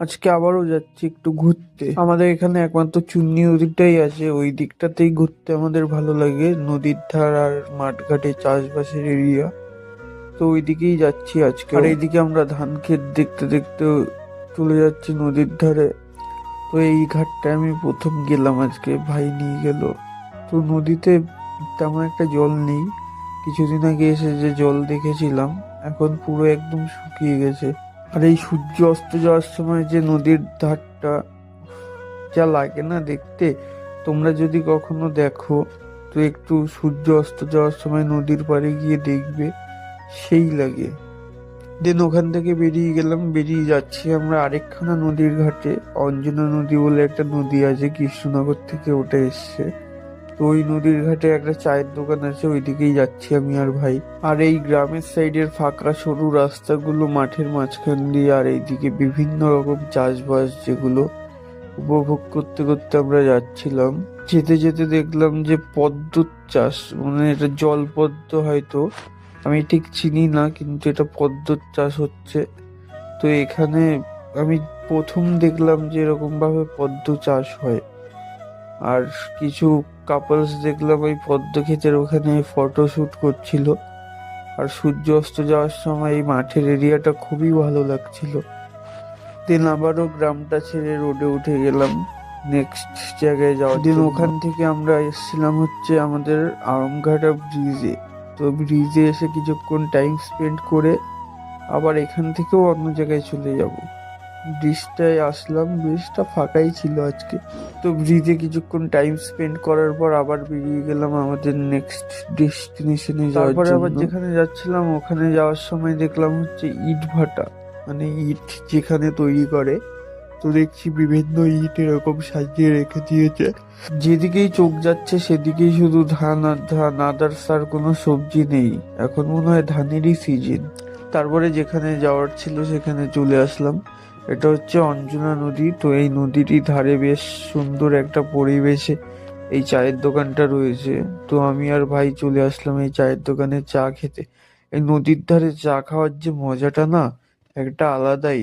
আজকে আবারও যাচ্ছি একটু ঘুরতে। আমাদের এখানে একমাত্র চুন্নি নদীটাই আছে, ওই দিকটাতেই ঘুরতে আমাদের ভালো লাগে। নদীর ধার আর মাঠঘাটে চাষবাসের এরিয়া, তো ওই দিকেই যাচ্ছি আজকে। আর এইদিকে আমরা ধান ক্ষেত দেখতে দেখতে চলে যাচ্ছি নদীর ধারে। তো এই ঘাটটায় আমি প্রথম গেলাম আজকে, ভাই নিয়ে গেল। তো নদীতে তেমন একটা জল নেই, কিছুদিন আগে এসে যে জল দেখেছিলাম এখন পুরো একদম শুকিয়ে গেছে। আর এই সূর্য অস্ত যাওয়ার সময় যে নদীর ধারটা যা লাগে না দেখতে, তোমরা যদি কখনো দেখো তো একটু সূর্য অস্ত যাওয়ার সময় নদীর পাড়ে গিয়ে দেখবে, সেই লাগে। দেন ওখান থেকে বেরিয়ে গেলাম, বেরিয়ে যাচ্ছি আমরা আরেকখানা নদীর ঘাটে। অঞ্জনা নদী বলে একটা নদী আছে, কৃষ্ণনগর থেকে ওটা এসছে। তো ওই নদীর ঘাটে একটা চায়ের দোকান আছে, ওইদিকেই যাচ্ছি আমি আর ভাই। আর এই গ্রামের সাইডের ফাঁকা সরু রাস্তাগুলো মাঠের মাঝখান দিয়ে, আর এইদিকে বিভিন্ন রকম চাষবাস যেগুলো উপভোগ করতে করতে আমরা যাচ্ছিলাম। যেতে যেতে দেখলাম যে পদ্ম চাষ, মানে এটা জল পদ্ম হয়তো, আমি ঠিক চিনি না, কিন্তু এটা পদ্ম চাষ হচ্ছে। তো এখানে আমি প্রথম দেখলাম যে এরকম ভাবে পদ্ম চাষ হয়। আর কিছু কাপলস দেখলাম ওই পদ্ম ক্ষেতের ওখানে ফটো শুট করছিল। আর সূর্য অস্ত যাওয়ার সময় এই মাঠের এরিয়াটা খুবই ভালো লাগছিল। দিন আবারও গ্রামটা ছেড়ে রোডে উঠে গেলাম নেক্সট জায়গায় যাওয়ার দিন। ওখান থেকে আমরা এসেছিলাম হচ্ছে আমাদের আরামঘাটা ব্রিজে। তো ব্রিজে এসে কিছুক্ষণ টাইম স্পেন্ড করে আবার এখান থেকেও অন্য জায়গায় চলে যাব। ব্রিজটায় আসলাম, ব্রিজটা ফাঁকাই ছিল আজকে। তো ব্রিজে কিছুক্ষণ টাইম স্পেন্ড করার পর আবার বেরিয়ে গেলাম আমাদের নেক্সট ডেস্টিনেশনে যাওয়ার জন্য। তারপরে আবার যেখানে যাচ্ছিলাম ওখানে যাওয়ার সময় দেখলাম হচ্ছে ইট ভাটা, মানে ইট যেখানে তৈরি করে। তো দেখছি বিভিন্ন ইট এরকম সাজিয়ে রেখে দিয়েছে, যেদিকেই চোখ যাচ্ছে সেদিকেই শুধু ধান আর ধান, আদার্স আর কোনো সবজি নেই। এখন মনে হয় ধানেরই সিজন। তারপরে যেখানে যাওয়ার ছিল সেখানে চলে আসলাম। এটা হচ্ছে অঞ্জনা নদী। তো এই নদীরই ধারে বেশ সুন্দর একটা পরিবেশে এই চায়ের দোকানটা রয়েছে। তো আমি আর ভাই চলে আসলাম এই চায়ের দোকানে চা খেতে। এই নদীর ধারে চা খাওয়ার যে মজাটা না, একটা আলাদাই।